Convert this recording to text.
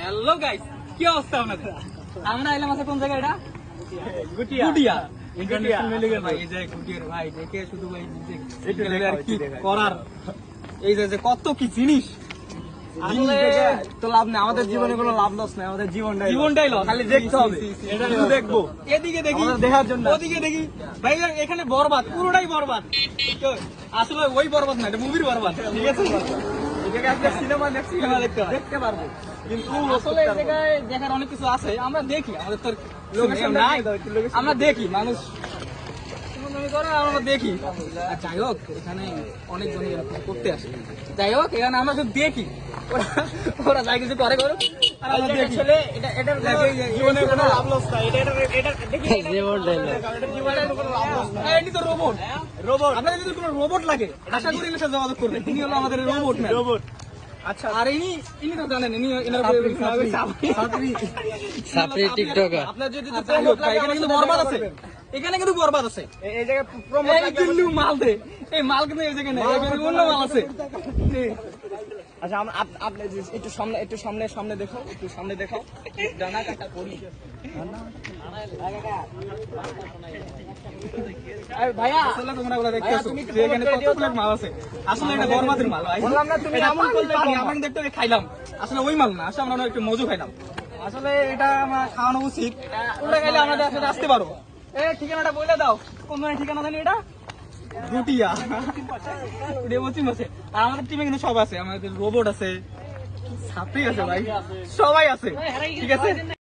Hello guys, কি অবস্থা আপনাদের? আমরা এলাম আছে কোন জায়গায়? এটা গুটিয়া ইন্টারন্যাশনাল মেডিকেল। ভাই এই যে গুটিয়ার ভাই দেখে শুধু ভাই আর কি করার, এই যে কত কি জিনিস আসলে তো লাভ নেই, আমাদের জীবনে কোনো লাভ লস নেই, আমাদের জীবনটাই লস। খালি দেখতে হবে, শুধু দেখবো, এদিকে দেখি দেখার জন্য, ওদিকে দেখি। ভাই এখানে বরবাদ, পুরোটাই বরবাদ। আসলে ওই বরবাদ না, এটা মুভির বরবাদ। ঠিক আছে, সিনেমা দেখতে পারবো, কিন্তু আসলে এই জায়গায় দেখার অনেক কিছু আছে। আমরা দেখি, আমাদের তো লোকেশন নাই, আমরা দেখি মানুষ আমরা দেখি। যাই হোক, এখানে অনেকজন করতে আসে। যাই হোক, এখানে আমরা শুধু দেখি, ওরা যাই কিছু করে করুক, আর আমরা দেখি। জীবনে কোনো লাভ লস নাই, এটি তো রোবট। আপনাদের যদি কোনো রোবট লাগে, আশা করি এর সাথে যোগাযোগ করবেন। তিনি হলো আমাদের রোবট ম্যান। আচ্ছা, আর ইনি তো জানেন, সাপরি টিকটকার। আপনার যদি এখানে কিন্তু বরবাদ আছে, এখানে কিন্তু বরবাদ আছে। এই জায়গায় মাল দে, এই মাল কিন্তু এই জায়গায় নেই, অন্য মাল আছে। আচ্ছা, আপনি একটু সামনে দেখো, ডানা কাটা করি ভাইয়া। আসলে তোমরা ওরা দেখতেছো যে এখানে কতগুলো মাল আছে। আসলে এটা বরবাদের মাল। বললাম না, তুমি এমন করলে আমরা দেখতে খাইলাম, আসলে ওই মাল না, আসলে আমরা একটু মজু খাইলাম। আসলে এটা আমার খাওয়ানো উচিত, ওটা খাইলে আমাদের আসলে আসতে পারো। ঠিকানাটা বলে দাও, কোন ঠিকানা জানি? এটা গুটিয়া, আর আমাদের টিমে কিন্তু সব আছে, আমাদের রোবট আছে, ছাত্রী আছে, ভাই সবাই আছে। ঠিক আছে।